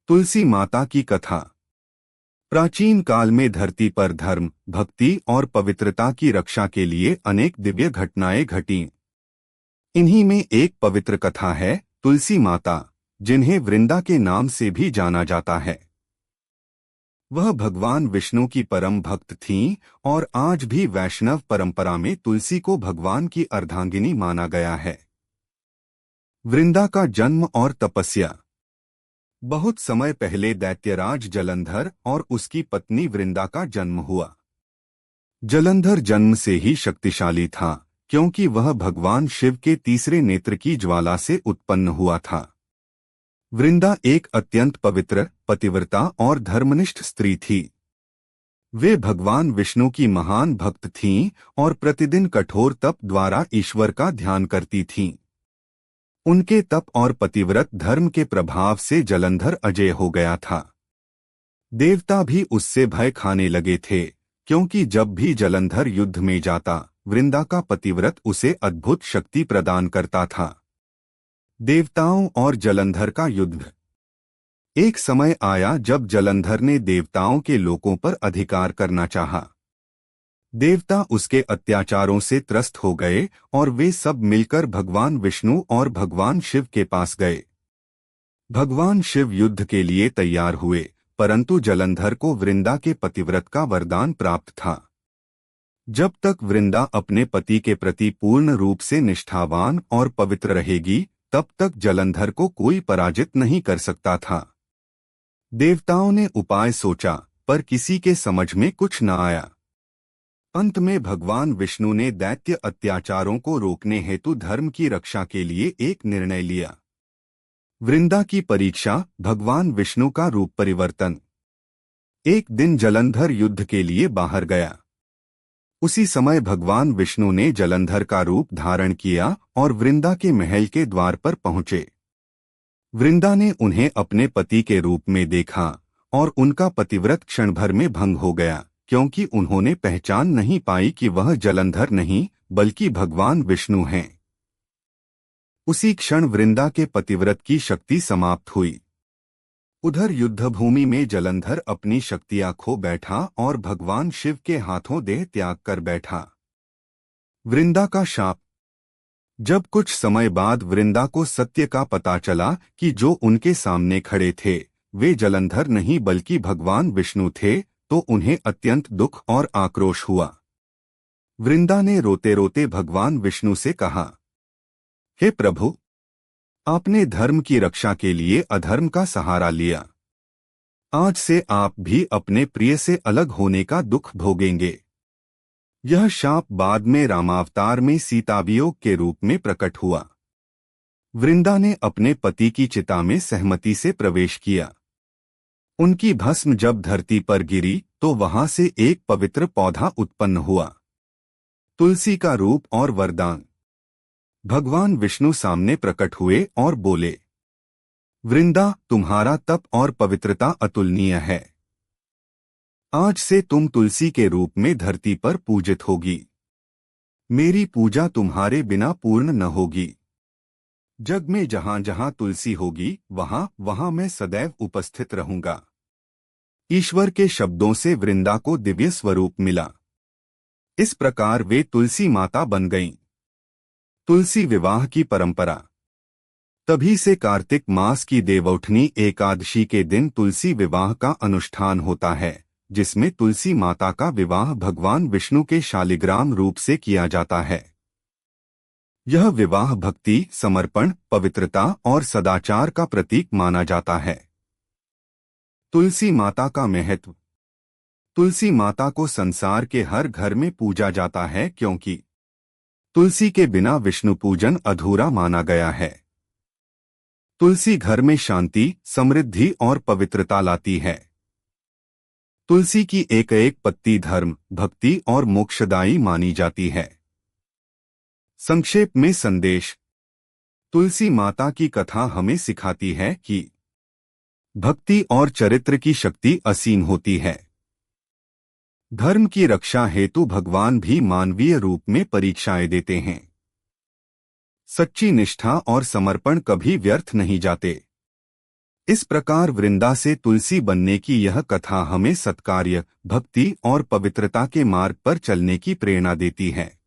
तुलसी माता की कथा। प्राचीन काल में धरती पर धर्म, भक्ति और पवित्रता की रक्षा के लिए अनेक दिव्य घटनाएं घटीं। इन्हीं में एक पवित्र कथा है तुलसी माता, जिन्हें वृंदा के नाम से भी जाना जाता है। वह भगवान विष्णु की परम भक्त थीं और आज भी वैष्णव परंपरा में तुलसी को भगवान की अर्धांगिनी माना गया है। वृंदा का जन्म और तपस्या। बहुत समय पहले दैत्यराज जलंधर और उसकी पत्नी वृंदा का जन्म हुआ। जलंधर जन्म से ही शक्तिशाली था, क्योंकि वह भगवान शिव के तीसरे नेत्र की ज्वाला से उत्पन्न हुआ था। वृंदा एक अत्यंत पवित्र, पतिव्रता और धर्मनिष्ठ स्त्री थी। वे भगवान विष्णु की महान भक्त थीं और प्रतिदिन कठोर तप द्वारा ईश्वर का ध्यान करती थीं। उनके तप और पतिव्रत धर्म के प्रभाव से जलंधर अजेय हो गया था। देवता भी उससे भय खाने लगे थे, क्योंकि जब भी जलंधर युद्ध में जाता, वृंदा का पतिव्रत उसे अद्भुत शक्ति प्रदान करता था। देवताओं और जलंधर का युद्ध। एक समय आया जब जलंधर ने देवताओं के लोकों पर अधिकार करना चाहा। देवता उसके अत्याचारों से त्रस्त हो गए और वे सब मिलकर भगवान विष्णु और भगवान शिव के पास गए। भगवान शिव युद्ध के लिए तैयार हुए, परंतु जलंधर को वृंदा के पतिव्रत का वरदान प्राप्त था। जब तक वृंदा अपने पति के प्रति पूर्ण रूप से निष्ठावान और पवित्र रहेगी, तब तक जलंधर को कोई पराजित नहीं कर सकता था। देवताओं ने उपाय सोचा, पर किसी के समझ में कुछ न आया। अंत में भगवान विष्णु ने दैत्य अत्याचारों को रोकने हेतु धर्म की रक्षा के लिए एक निर्णय लिया। वृंदा की परीक्षा, भगवान विष्णु का रूप परिवर्तन। एक दिन जलंधर युद्ध के लिए बाहर गया। उसी समय भगवान विष्णु ने जलंधर का रूप धारण किया और वृंदा के महल के द्वार पर पहुंचे। वृंदा ने उन्हें अपने पति के रूप में देखा और उनका पतिव्रत क्षण भर में भंग हो गया, क्योंकि उन्होंने पहचान नहीं पाई कि वह जलंधर नहीं बल्कि भगवान विष्णु हैं। उसी क्षण वृंदा के पतिव्रत की शक्ति समाप्त हुई। उधर युद्धभूमि में जलंधर अपनी शक्तियां खो बैठा और भगवान शिव के हाथों देह त्याग कर बैठा। वृंदा का शाप। जब कुछ समय बाद वृंदा को सत्य का पता चला कि जो उनके सामने खड़े थे वे जलंधर नहीं बल्कि भगवान विष्णु थे, तो उन्हें अत्यंत दुख और आक्रोश हुआ। वृंदा ने रोते रोते भगवान विष्णु से कहा, हे प्रभु, आपने धर्म की रक्षा के लिए अधर्म का सहारा लिया। आज से आप भी अपने प्रिय से अलग होने का दुख भोगेंगे। यह शाप बाद में रामावतार में सीतावियोग के रूप में प्रकट हुआ। वृंदा ने अपने पति की चिता में सहमति से प्रवेश किया। उनकी भस्म जब धरती पर गिरी तो वहां से एक पवित्र पौधा उत्पन्न हुआ। तुलसी का रूप और वरदान। भगवान विष्णु सामने प्रकट हुए और बोले, वृंदा, तुम्हारा तप और पवित्रता अतुलनीय है। आज से तुम तुलसी के रूप में धरती पर पूजित होगी। मेरी पूजा तुम्हारे बिना पूर्ण न होगी। जग में जहां जहां तुलसी होगी वहां वहां मैं सदैव उपस्थित रहूंगा। ईश्वर के शब्दों से वृंदा को दिव्य स्वरूप मिला। इस प्रकार वे तुलसी माता बन गईं। तुलसी विवाह की परंपरा। तभी से कार्तिक मास की देवउठनी एकादशी के दिन तुलसी विवाह का अनुष्ठान होता है, जिसमें तुलसी माता का विवाह भगवान विष्णु के शालिग्राम रूप से किया जाता है। यह विवाह भक्ति, समर्पण, पवित्रता और सदाचार का प्रतीक माना जाता है। तुलसी माता का महत्व। तुलसी माता को संसार के हर घर में पूजा जाता है, क्योंकि तुलसी के बिना विष्णु पूजन अधूरा माना गया है। तुलसी घर में शांति, समृद्धि और पवित्रता लाती है। तुलसी की एक एक पत्ती धर्म, भक्ति और मोक्षदायी मानी जाती है। संक्षेप में संदेश। तुलसी माता की कथा हमें सिखाती है कि भक्ति और चरित्र की शक्ति असीम होती है। धर्म की रक्षा हेतु भगवान भी मानवीय रूप में परीक्षाएं देते हैं। सच्ची निष्ठा और समर्पण कभी व्यर्थ नहीं जाते। इस प्रकार वृंदा से तुलसी बनने की यह कथा हमें सत्कार्य, भक्ति और पवित्रता के मार्ग पर चलने की प्रेरणा देती है।